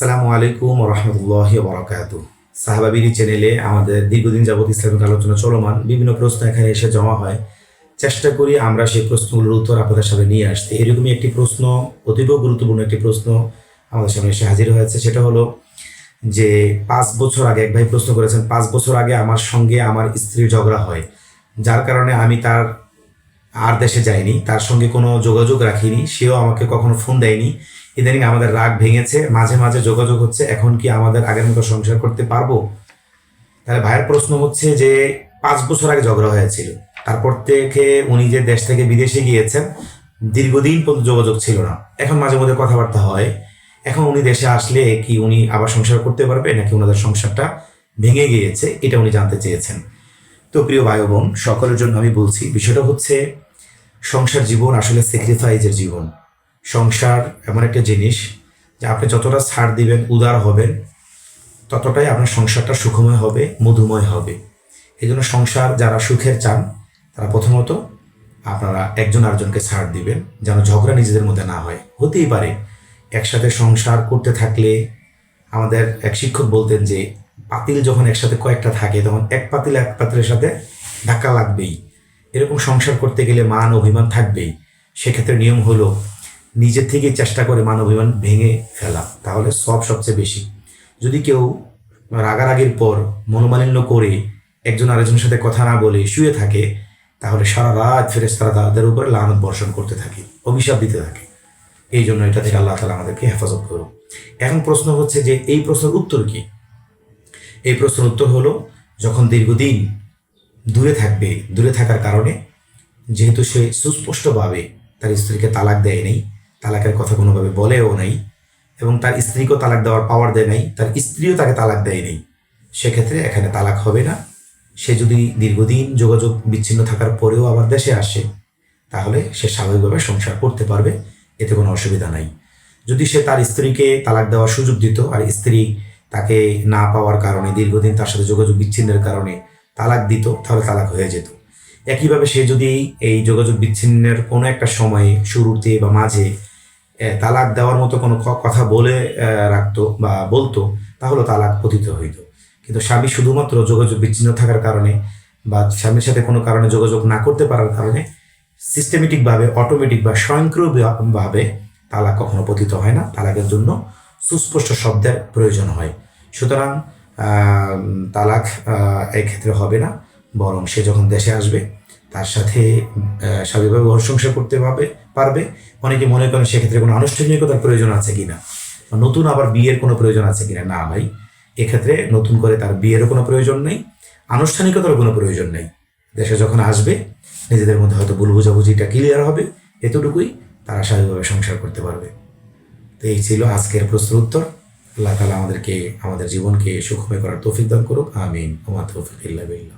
আসসালামু আলাইকুম রহমতুল্লাহি বরাকাতু। সাহাবাবিরি চ্যানেলে আমাদের দীর্ঘদিন যাবত ইসলামিক আলোচনা চলমান, বিভিন্ন প্রশ্ন এখানে এসে জমা হয়। চেষ্টা করি আমরা সেই প্রশ্নগুলোর উত্তর আপনাদের সামনে নিয়ে আসতে। এরকমই একটি প্রশ্ন, অতীব গুরুত্বপূর্ণ একটি প্রশ্ন আমাদের সামনে এসে হাজির হয়েছে। সেটা হলো যে 5 বছর আগে এক ভাই প্রশ্ন করেছেন, 5 বছর আগে আমার সঙ্গে আমার স্ত্রীর ঝগড়া হয়, যার কারণে আমি তার আর দেশে যাইনি, তার সঙ্গে কোনো যোগাযোগ রাখিনি, সেও আমাকে কখনো ফোন দেয়নি। ইদানিং আমাদের রাগ ভেঙেছে, মাঝে মাঝে যোগাযোগ হচ্ছে। এখন কি আমাদের আগের মতো সংসার করতে পারবো? তাহলে ভাইয়ের প্রশ্ন হচ্ছে যে 5 বছর আগে ঝগড়া হয়েছিল, তারপর থেকে উনি যে দেশ থেকে বিদেশে গিয়েছেন, দীর্ঘদিন পর্যন্ত যোগাযোগ ছিল না। এখন মাঝে মধ্যে কথাবার্তা হয়। এখন উনি দেশে আসলে কি উনি আবার সংসার করতে পারবে, নাকি ওনাদের সংসারটা ভেঙে গিয়েছে, এটা উনি জানতে চেয়েছেন। তো প্রিয় ভাই বোন সকলের জন্য আমি বলছি, বিষয়টা হচ্ছে সংসার জীবন আসলে স্যাক্রিফাইসের জীবন। সংসার এমন একটা জিনিস যে আপনি যতটা ছাড় দিবেন, উদার হবেন, ততটাই আপনার সংসারটা সুখময় হবে, মধুময় হবে। এই জন্য সংসার যারা সুখের চান, তারা প্রথমত আপনারা একজন আরেকজনকে ছাড় দিবেন, যেন ঝগড়া নিজেদের মধ্যে না হয়। হতেই পারে একসাথে সংসার করতে থাকলে, আমাদের এক শিক্ষক বলতেন যে পাতিল যখন একসাথে কয়েকটা থাকে, তখন এক পাতিলের সাথে ধাক্কা লাগবেই। এরকম সংসার করতে গেলে মান অভিমান থাকবেই। সেক্ষেত্রে নিয়ম হলো নিজের থেকে চেষ্টা করে মান অভিমান ভেঙে ফেলা, তাহলে সবচেয়ে বেশি। যদি কেউ রাগারাগির পর মনোমালিন্য করে একজন আরেকজনের সাথে কথা না বলে শুয়ে থাকে, তাহলে সারা রাত ফেরেশতারা তাদের উপরে লানত বর্ষণ করতে থাকে, অভিশাপ দিতে থাকে। এই জন্য এটা থেকে আল্লাহ তাআলা আমাদেরকে হেফাজত করুন। এখন প্রশ্ন হচ্ছে যে এই প্রশ্নের উত্তর কি? এই প্রশ্নের উত্তর হলো, যখন দীর্ঘদিন দূরে থাকবে, দূরে থাকার কারণে যেহেতু সে সুস্পষ্টভাবে তার স্ত্রীকে তালাক দেয় নেই, তালাকের কথা কোনোভাবে বলেও নাই, এবং তার স্ত্রীকেও তালাক দেওয়ার পাওয়ার দেয় নাই, তার স্ত্রীও তাকে তালাক দেয় নেই, সেক্ষেত্রে এখানে তালাক হবে না। সে যদি দীর্ঘদিন যোগাযোগ বিচ্ছিন্ন থাকার পরেও আবার দেশে আসে, তাহলে সে স্বাভাবিকভাবে সংসার করতে পারবে, এতে কোনো অসুবিধা নাই। যদি সে তার স্ত্রীকে তালাক দেওয়ার সুযোগ দিত, আর স্ত্রী তাকে না পাওয়ার কারণে, দীর্ঘদিন তার সাথে যোগাযোগ বিচ্ছিন্নের কারণে তালাক দিত, তাহলে তালাক হয়ে যেত। একইভাবে সে যদি এই যোগাযোগ বিচ্ছিন্নের কোনো একটা সময়ে, শুরুতে বা মাঝে তালাক দেওয়ার মতো কোনো কথা বলে রাখতো বা বলতো, তাহলে তালাক পতিত হইত। কিন্তু স্বামী শুধুমাত্র যোগাযোগ বিচ্ছিন্ন থাকার কারণে বা স্বামীর সাথে কোনো কারণে যোগাযোগ না করতে পারার কারণে সিস্টেমেটিকভাবে, অটোমেটিক বা স্বয়ংক্রিয়ভাবে তালাক কখনো পতিত হয় না। তালাকের জন্য সুস্পষ্ট শব্দের প্রয়োজন হয়। সুতরাং তালাক এই ক্ষেত্রে হবে না, বরং সে যখন দেশে আসবে তার সাথে স্বাভাবিকভাবে ঘর সংসার করতে পারবে। অনেকে মনে করেন সেক্ষেত্রে কোনো আনুষ্ঠানিকতার প্রয়োজন আছে কিনা, নতুন আবার বিয়ের কোনো প্রয়োজন আছে কিনা। না ভাই, এক্ষেত্রে নতুন করে তার বিয়েরও কোনো প্রয়োজন নেই, আনুষ্ঠানিকতারও কোনো প্রয়োজন নেই। দেশে যখন আসবে, নিজেদের মধ্যে হয়তো ভুল বুঝাবুঝিটা ক্লিয়ার হবে, এতটুকুই, তারা স্বাভাবিকভাবে সংসার করতে পারবে। তো এই ছিল আজকের প্রশ্নের উত্তর। আল্লাহ তাআলা আমাদেরকে, আমাদের জীবনকে সুখময় করার তৌফিক দান করুক। আমিন। ওয়া মা তাওফীক ইল্লা বিল্লাহ।